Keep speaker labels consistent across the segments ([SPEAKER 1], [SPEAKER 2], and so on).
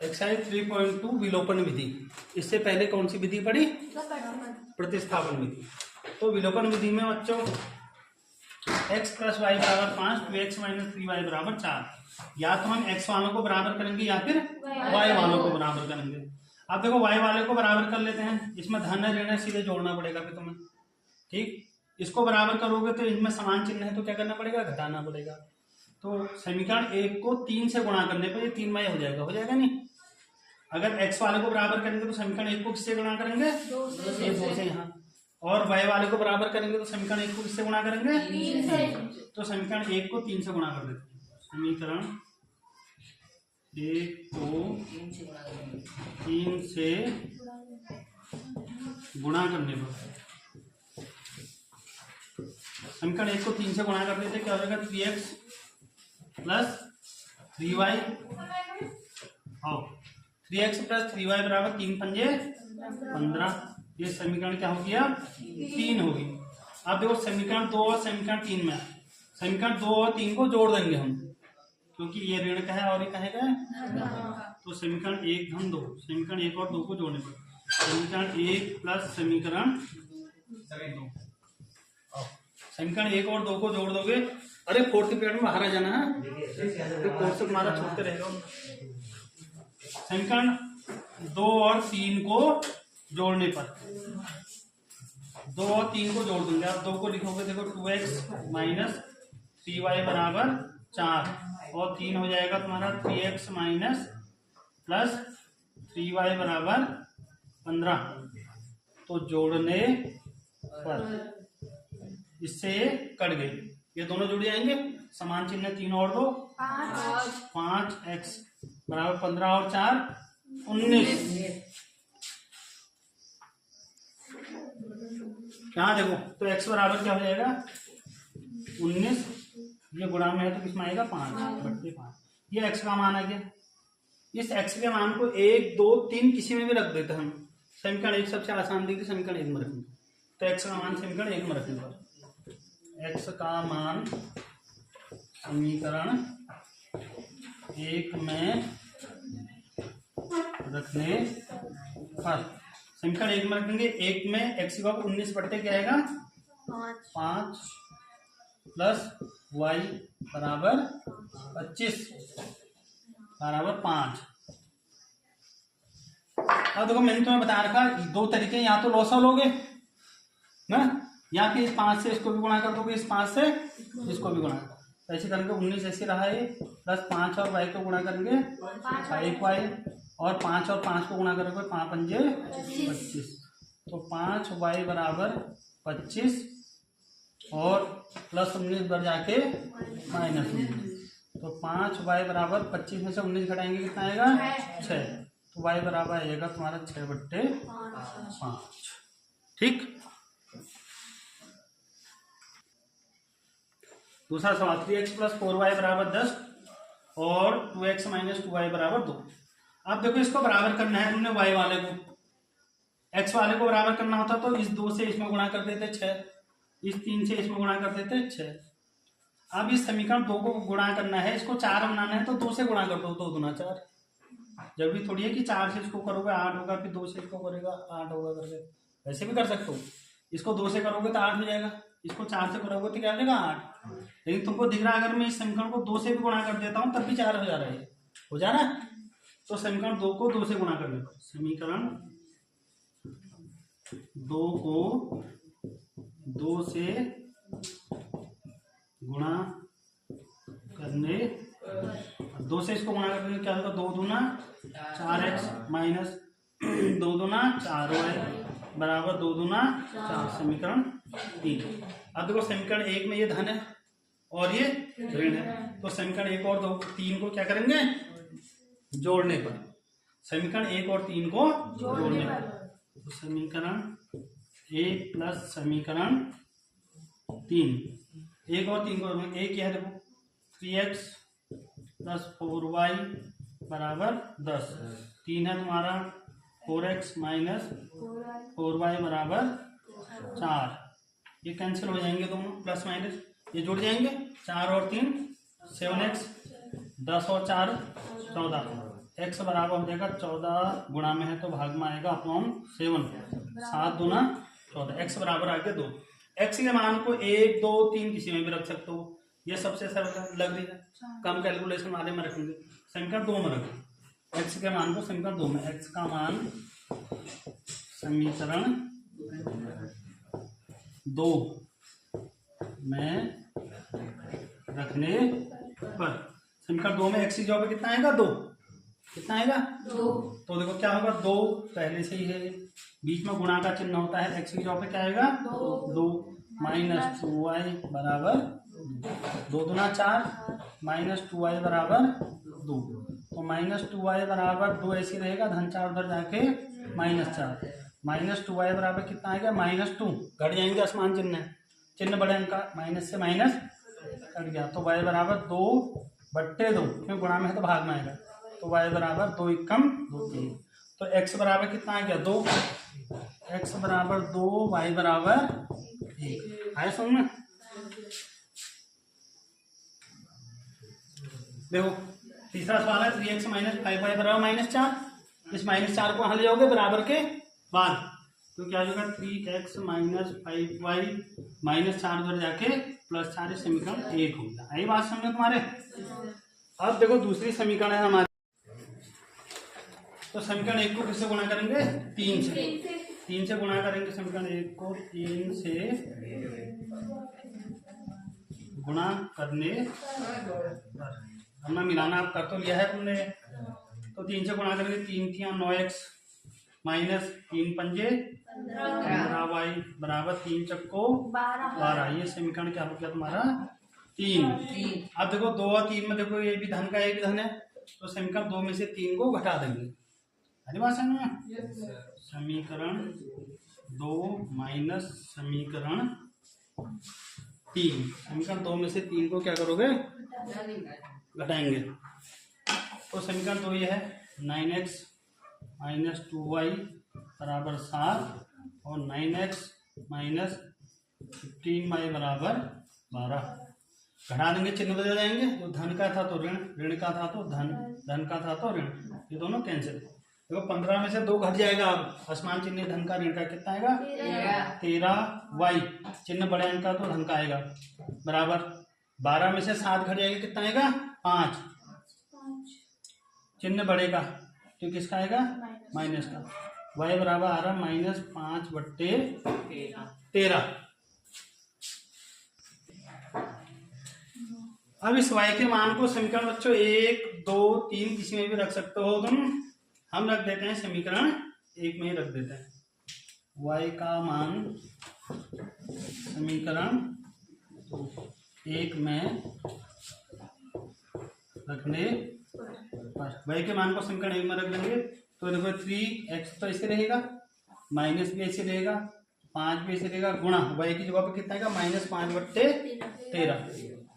[SPEAKER 1] Exercise 3.2 विलोपन विधि। इससे पहले कौन सी विधि पढ़ी? प्रतिस्थापन विधि। तो विलोपन विधि में बच्चों x + y = 5, 2x - 3y = 4। या तो हम x वालों को बराबर करेंगे या फिर y वालों को बराबर करेंगे। अब देखो y वाले को बराबर कर लेते हैं। इसमें धन ऋण है, सीधे जोड़ना पड़ेगा फिर तुम्हें। ठीक, इसको बराबर करोगे तो इनमें समान चिन्ह है तो क्या करना पड़ेगा? घटाना पड़ेगा। तो समीकरण 1 को 3 से गुणा करने पर ये 3y हो जाएगा नहीं? अगर x वाले को बराबर करेंगे तो समीकरण 1 को किससे गुणा करेंगे? 2 से यहाँ। और y वाले को बराबर करेंगे तो समीकरण 1 को किससे गुणा करेंगे? 3 से। तो समीकरण 1 को 3 से गुणा कर देते हैं। समीकरण 1 को 3 से गुणा करने पर समीकरण 1 को 3 से गुणा कर देते क्या हो जाएगा? 3x + 3y और 3x + 3y = 3 × 5 = 15। ये समीकरण क्या हो गया? 3 होगी। अब देखो समीकरण 2 और समीकरण 3 में समीकरण 2 और 3 को जोड़ देंगे हम, क्योंकि ये ऋण का है और ये कहे का है। तो समीकरण 1 धन 2, समीकरण 1 और 2 को जोड़ने पर समीकरण 1 + समीकरण 2। समीकरण 1 और 2 को जोड़ दोगे। अरे फोर्थ पीरियड में बाहर आ जाना है, तो कोर्स तुम्हारा छूटते रहेगा। समीकरण 2 और 3 को जोड़ने पर 2 और 3 को जोड़ दूंगे। आप 2 को लिखोगे, देखो 2x - 3y = 4 और 3 हो जाएगा तुम्हारा 3x - +3y = 15। तो जोड़ने पर इससे ये कट गई, ये दोनों जुड़ जाएंगे। समान चिन्ह 3 और 2 5x = 15 और 4 19। यहाँ देखो तो x बराबर क्या हो जाएगा? 19। ये गुणा में है तो किसमें आएगा? 5/5। ये x का मान आ गया। इस x के मान को 1 2 3 किसी में भी रख देते हम। समीकरण 1 सबसे आसान देखिए, समीकरण 1 में रखेंगे तो x का मान समीकरण 1 में रखने पर x का मान समीकरण 1 में रखने पर समीकरण 1 में रखेंगे। 1 में x का 19 बट्टे क्या आएगा? 5 + y = 25 = 5। अब देखो मैंने तुम्हें बता रखा 2 तरीके, या तो लॉस लोगे ना, या फिर इस 5 से इसको भी गुणा कर दोगे, इस 5 से इसको भी गुणा कर। ऐसे करेंगे 19 ऐसे रहा है, प्लस 5 और y को गुणा करेंगे 5y और 5 और 5 को गुणा करेंगे 5 × 5 = 25। तो 5y = 25 और +19 पर जाके -19। तो 5y = 25 में से 19 घटाएंगे कितना आएगा? 6। तो y बराबर आएगा तुम्हारा 6/5। ठीक। दूसरा सवाल 3x + 4y = 10 और 2x - 2y = 2। अब देखो इसको बराबर करना है हमने y वाले को। x वाले को बराबर करना होता तो इस 2 से इसमें गुणा कर देते 6, इस 3 से इसमें गुणा कर देते 6। अब इस समीकरण 2 को गुणा करना है, इसको 4 बनाना है तो 2 से गुणा कर दो, 2 दूना 4। जरूरी थोड़ी है कि 4 से इसको करोगे 8 होगा, फिर 2 से इसको करेगा 8 होगा करके। वैसे भी कर सकते हो, इसको 2 से करोगे तो 8 हो जाएगा, इसको 4 से करोगे तो क्या हो जाएगा? 8। लेकिन तुमको दिख रहा है अगर मैं इस समीकरण को 2 से भी गुणा कर देता हूं तब भी 4 हो जा रहा है, हो जा रहा है। तो समीकरण 2 को 2 से गुणा कर देता हूं। समीकरण 2 को 2 से गुणा करने, 2 से इसको गुणा करने क्या होगा? 2 दूना 4x माइनस 2 दूना 4y = 2 दूना 4। समीकरण 3। अब देखो समीकरण 1 में ये धन है और ये ऋण है, तो समीकरण 1 और 2 3 को क्या करेंगे? जोड़ने पर। समीकरण 1 और 3 को जोड़ने पर तो समीकरण 1 + समीकरण 3, 1 और 3 को 1 है देखो 3x + 4y = 10। 3 है तुम्हारा 4x - 4y = 4। ये कैंसिल हो जाएंगे दोनों, प्लस माइनस ये जुड़ जाएंगे। 4 और 3 7x, 10 और 4 14। x बराबर हो जाएगा 14 गुणा में है तो भाग में आएगा अपॉन 7, 7 दूना 14, x बराबर आ गया 2। x के मान को 1 2 3 किसी में भी रख सकते हो, ये सबसे सरल लग रही है, कम कैलकुलेशन वाले में रखेंगे, समीकरण 2 में रखें x के मान को, समीकरण 2 में x का मान समीकरण 2 में रखने पर, समीकरण 2 में x की जगह पे कितना आएगा 2, कितना आएगा 2, तो देखो क्या होगा 2 पहले से ही है, बीच में गुणा का चिन्ह होता है, x की जगह पे क्या आएगा 2 माइनस 2y बराबर 2 दूना 4 माइनस 2y बराबर 2, तो माइनस 2y बराबर 2 ऐसी रहेगा, धन 4 उधर जाके -4, माइनस 2y बराबर कितना आएगा -2, घट जाएंगे असमान चिन्ह है, चिन्ह बढ़े अंक माइनस से माइनस कट गया, तो y बराबर 2/2, क्यों गुणा में है तो भाग में आएगा, तो y बराबर 2 एकम 2 3, तो x बराबर कितना आ गया 2, x बराबर 2 y बराबर 1, आया समझ में। देखो तीसरा सवाल है 3x माइनस 5y बराबर -4, इस -4 को यहाँ ले जाओगे बराबर के बाद, तो क्या हो जाएगा 3x माइनस 5y -4 उधर जाके +4, समीकरण 1 हो गया, यही बात समझो तुम्हारे। अब देखो दूसरी समीकरण है हमारी, तो समीकरण 1 को किससे गुणा करेंगे 3 से गुणा करेंगे, समीकरण 1 को 3 से गुणा करने पर, हमने मिलाना आप कर तो लिया है तुमने, तो 3 से गुणा करेंगे 3 × 9x माइनस 3 पंजे 15y बराबर 3 चक्को 12, ये समीकरण क्या हो गया तुम्हारा 3। अब देखो 2 और 3 में देखो ये भी धन का ये भी धन है, तो समीकरण 2 में से 3 को घटा देंगे, अरे बात समझ में, समीकरण 2 माइनस समीकरण 3, समीकरण 2 में से 3 को क्या करोगे घटाएंगे, तो समीकरण 2 ये है 9x माइनस 2y बराबर 7 और 9x माइनस 15y बराबर 12, घटा देंगे चिन्ह बदल जाएंगे, जो धन का था तो ऋण, ऋण का था तो धन, धन का था तो ऋण, ये दोनों कैंसिल। देखो 15 में से 2 घट जाएगा, अब असमान चिन्ह धन का ऋण का कितना आएगा 13y, चिन्ह बड़े अंक का तो धन का आएगा बराबर 12 में से 7 घट जाएगा, कितना आएगा 5, चिन्ह बढ़ेगा तो किसका आएगा माइनस का, y बराबर आ रहा -5/13। अब इस y के मान को समीकरण बच्चों 1 2 3 किसी में भी रख सकते हो तुम, हम रख देते हैं समीकरण 1 में ही रख देते हैं, y का मान समीकरण 1 में रखने पर, y के मान को समीकरण 1 में रख देंगे, तो देखो 3x तो ऐसे रहेगा, माइनस भी ऐसे रहेगा, 5 भी ऐसे रहेगा, गुणा y की जगह पे कितना आएगा -5/13,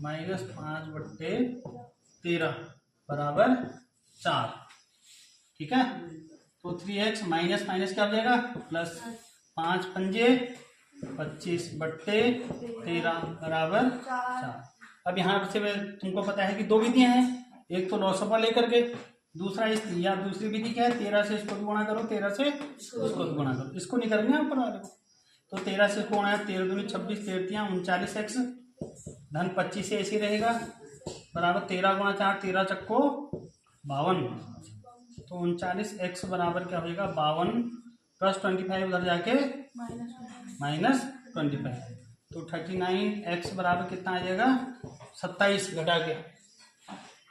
[SPEAKER 1] -5/13 बराबर 4, ठीक है, तो 3x माइनस माइनस क्या हो जाएगा प्लस, 5 पंजे 25/13 बराबर 4। अब यहाँ से तुमको पता है कि 2 विधियां हैं, एक तो लॉसफा लेकर के, दूसरा इस, या दूसरी विधि क्या है 13 से इसको भी गुणा करो, 13 से इसको भी गुणा करो, इसको नहीं करेंगे ऊपर वाले को, तो 13 से इसको गुणा है 13 दूनी 26, 13 39x, धन 25 से ऐसे रहेगा बराबर 13 × 4 13 चक्को 52, तो 39x बराबर क्या होगा 52 + 25 उधर जाके -25, तो 39x बराबर कितना आ जाएगा 27, घटा के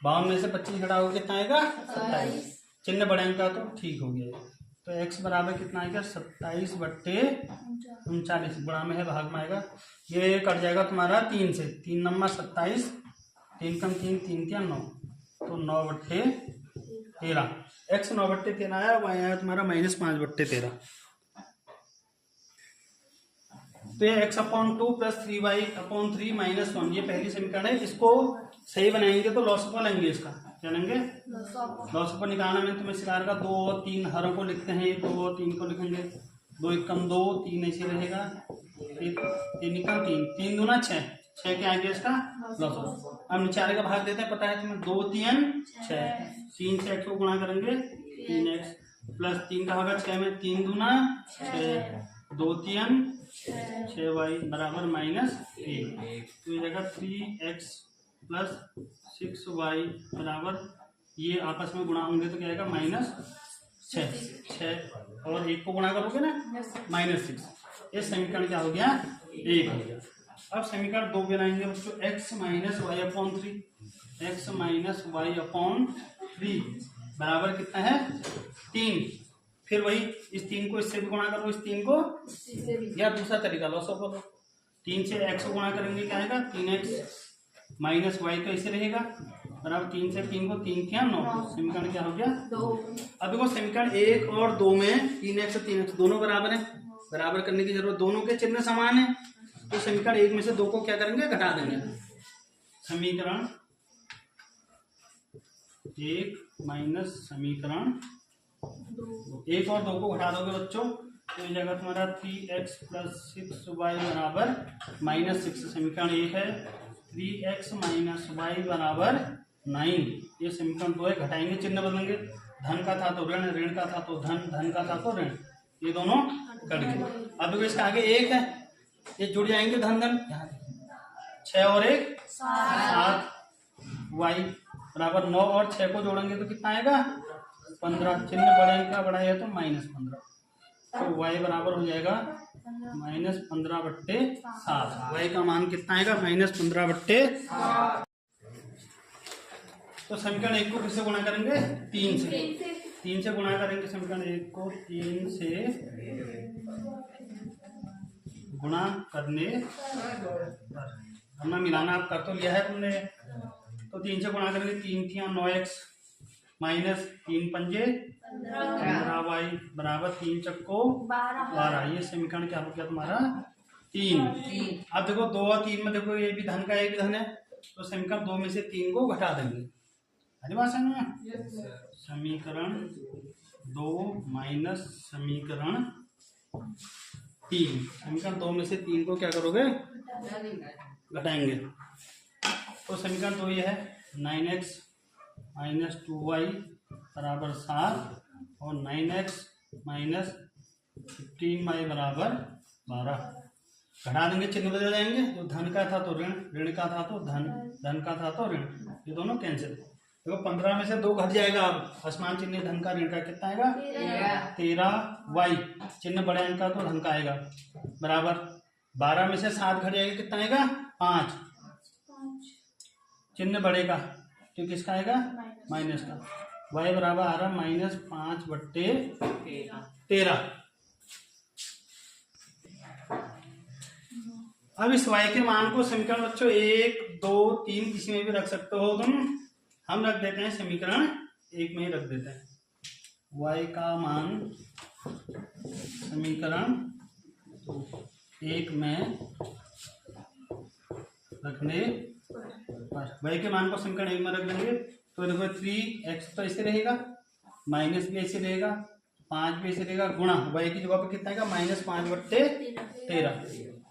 [SPEAKER 1] 52 में से 25 घटाओगे कितना आएगा 27, चिन्ह बड़े अंक का तो ठीक हो गया, तो x बराबर कितना आएगा 27/39, गुणा में है भाग में आएगा, ये कट जाएगा तुम्हारा 3 से, 3 नंबर 27, 3 कम 3 3 3 9, तो 9/13, x 9/13 आया, y आया तुम्हारा -5/13, तो ये x/2 + 3y/3 -1, ये पहली समीकरण है, इसको सही बनाएंगे तो लॉसफा लेंगे, इसका क्या लेंगे लॉसफा निकालना में तुम्हें सिखाया का 2 और 3 हरों को लिखते हैं, 2 और 3 को लिखेंगे, 2 एकम 2 3 ऐसे रहेगा, 3 एकम 3 3 दूना 6, 6 के आगे इसका लॉस होगा। अब नीचे आगे का भाग देते हैं, पता है तुम्हें 2 3 6, 3 से x को गुणा करेंगे 3x प्लस 3 का होगा 6 में 3 दूना 6, 2 3 6y बराबर -1। तो ये रहेगा 3x प्लस 6y बराबर, ये आपस में गुणा होंगे तो क्या आएगा -6 और 1 को गुणा करोगे ना -6। ये समीकरण क्या हो गया 1 हो गया। अब समीकरण 2 बनाएंगे बच्चों, x माइनस वाई अपॉन 3 बराबर कितना है 3। फिर वही इस 3 को इससे भी गुणा करो, इस 3 को, या दूसरा तरीका लो, सब बोलो 3 से x को गुणा करेंगे क्या आएगा 3x माइनस वाई तो ऐसे रहेगा बराबर 3 से 3 को 3 किया 9। समीकरण क्या हो गया 2। अब देखो समीकरण 1 और 2 में 3x और 3x दोनों बराबर है, बराबर करने की जरूरत, दोनों के चिन्ह समान है। तो समीकरण 1 में से 2 को क्या करेंगे घटा देंगे। समीकरण 1 माइनस समीकरण 1 और 2 को घटा दोगे बच्चों तो ये जगह तुम्हारा 3x प्लस 6y बराबर -6। समीकरण 1 है 3x माइनस वाई बराबर 9। ये समीकरण 2 है। घटाएंगे चिन्ह बदलेंगे, धन का था तो ऋण, ऋण का था तो धन, धन का था तो ऋण, ये दोनों कट गए। अब देखो इसका आगे 1 है, ये जुड़ जाएंगे धन धन, 6 और 1 7, y बराबर 9 और 6 को जोड़ेंगे तो कितना आएगा 15। चिन्ह बड़े का बड़ा है तो -15, तो y बराबर हो जाएगा -15/7। y का मान कितना आएगा -15/7। तो समीकरण 1 को किससे गुणा करेंगे 3 से, 3 से गुणा करेंगे समीकरण 1 को 3 से गुणा करने पर, हमने मिलाना आप कर तो लिया है तुमने, तो 3 से गुणा करेंगे 3 3 9x माइनस 3 पंजे 15y बराबर 3 चक्को 12। ये समीकरण क्या हो गया तुम्हारा 3। अब देखो 2 और 3 में देखो ये भी धन का, ये भी धन है, तो समीकरण 2 में से 3 को घटा देंगे। अरे बात समझ में, समीकरण 2 माइनस समीकरण 3, समीकरण 2 में से 3 को क्या करोगे घटाएंगे। तो समीकरण 2 ये है 9x माइनस 2y बराबर 7 और 9x माइनस 15y बराबर 12। घटा देंगे चिन्ह बदल जाएंगे, जो धन का था तो ऋण, ऋण का था तो धन, धन का था तो ऋण, ये दोनों कैंसिल। देखो 15 में से 2 घट जाएगा, अब असमान चिन्ह धन का, ऋण का कितना आएगा 13y, चिन्ह बड़े अंक का तो धन का आएगा बराबर 12 में से 7 घट जाएगा, कितना आएगा 5, चिन्ह बड़े का तो किसका आएगा माइनस का, y बराबर आ रहा -5/13। अब इस y के मान को समीकरण बच्चों 1 2 3 किसी में भी रख सकते हो तुम, हम रख देते हैं समीकरण 1 में ही रख देते हैं। y का मान समीकरण 1 में रखने पर, y के मान को समीकरण 1 में रख देंगे तो देखो 3x तो ऐसे रहेगा, माइनस भी ऐसे रहेगा, 5 भी ऐसे रहेगा, गुणा y की जगह पे कितना आएगा -5/13,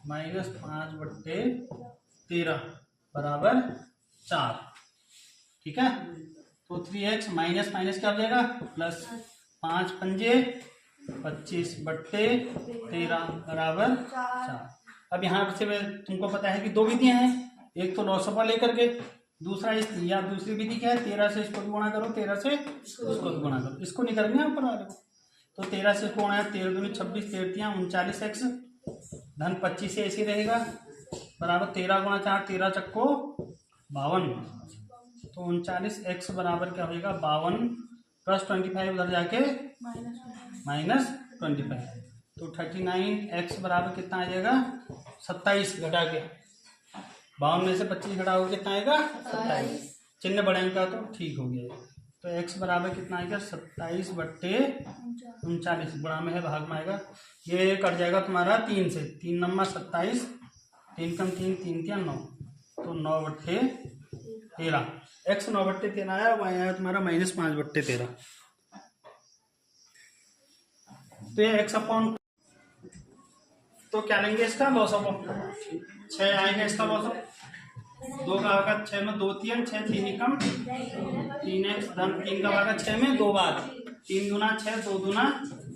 [SPEAKER 1] -5/13 बराबर 4। ठीक है, तो 3x माइनस माइनस क्या हो जाएगा प्लस, 5 पंजे 25/13 बराबर 4। अब यहाँ से तुमको पता है कि 2 विधियां हैं, एक तो लॉसफा लेकर के, दूसरा इस, या दूसरी विधि क्या है 13 से इसको भी गुणा करो, 13 से इसको भी गुणा करो, इसको नहीं करेंगे ऊपर वाले को, तो 13 से इसको गुणा है 13 दूनी 26, 13 39x, धन 25 से ऐसे रहेगा बराबर 13 गुणा 4 13 चक्को 52, तो 39x बराबर क्या होगा 52 प्लस 25 उधर जाके -25, तो 39x बराबर कितना आ जाएगा 27। घटा के 52 में से 25 घटाओगे कितना आएगा 27, चिन्ह बड़े अंक का तो ठीक हो गया। तो x बराबर कितना आएगा 27/39, गुणा में है भाग में आएगा, ये कट जाएगा तुम्हारा 3 से, 3 नंबर 27, 3 कम 3 3 3 9, तो 9/13, x 9/13 आया, y आया तुम्हारा -5/13। तो ये x अपॉन तो क्या लेंगे इसका लॉस ऑफ 6 आएगा इसका लॉस ऑफ 2 का भागा 6 में 2 3 6 3 कम 3x धन 3 का भागा 6 में 2 बार 3 दूना 6 2 दूना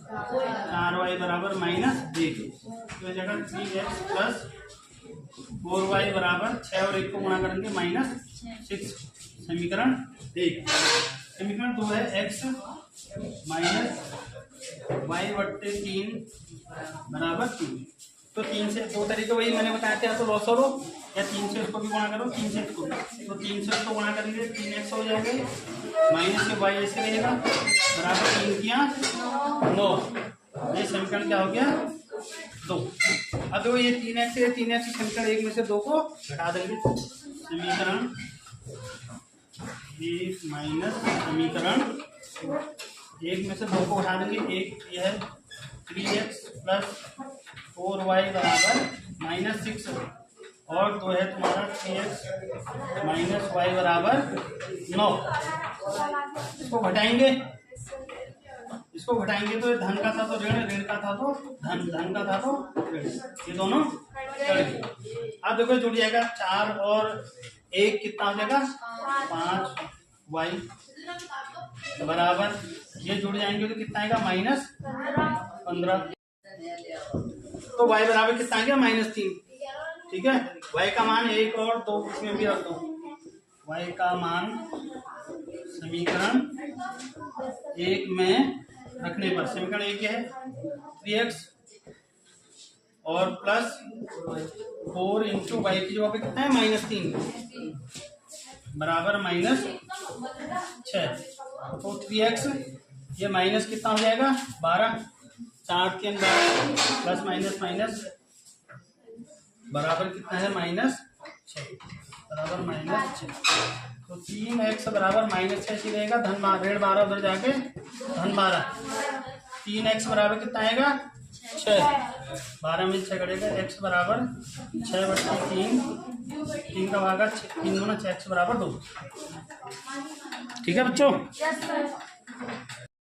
[SPEAKER 1] 4y बराबर -1 तो जगह 3x प्लस 4y बराबर 6 और 1 को गुणा करेंगे -6 समीकरण 1। समीकरण 2 है x माइनस y बट्टे 3 बराबर 3। तो 3 से 2 तरीके वही मैंने बताया था, तो लॉस करो या 3 से उसको भी गुणा करो 3 से इसको, तो 3 से उसको गुणा करेंगे 3x हो जाएगा माइनस के y ऐसे रहेगा बराबर 3 किया 9। ये समीकरण क्या हो गया 2। अब देखो ये 3x है, 3x समीकरण 1 में से 2 को घटा देंगे, समीकरण 1 माइनस समीकरण 1 में से 2 को उठा देंगे। 1 ये है 3x प्लस 4y बराबर -6 और 2 है तुम्हारा 3x माइनस y बराबर 9। इसको घटाएंगे तो ये धन का था तो ऋण, ऋण का था तो धन, धन का था तो ऋण, ये दोनों चढ़ गए। अब देखो जुड़ जाएगा 4 और 1 कितना हो जाएगा 5y बराबर, ये जुड़ जाएंगे तो कितना आएगा -15। तो y बराबर कितना आ गया -3। ठीक है, y का मान 1 और 2 इसमें भी रख दो। y का मान समीकरण 1 में रखने पर समीकरण 1 है 3x और प्लस 4 इंटू y की जगह पे कितना है -3 बराबर -6। तो 3x ये माइनस कितना हो जाएगा 12, 4 3 12 प्लस माइनस माइनस बराबर कितना है -6 बराबर -6। तो 3x बराबर -6 ही रहेगा, धन ऋण 12 उधर जाके धन 12। 3x बराबर कितना आएगा 6, 12 में 6 करेगा, x बराबर 6 बटे 3 का भागा 3 गुना 6x बराबर 2। ठीक है बच्चों।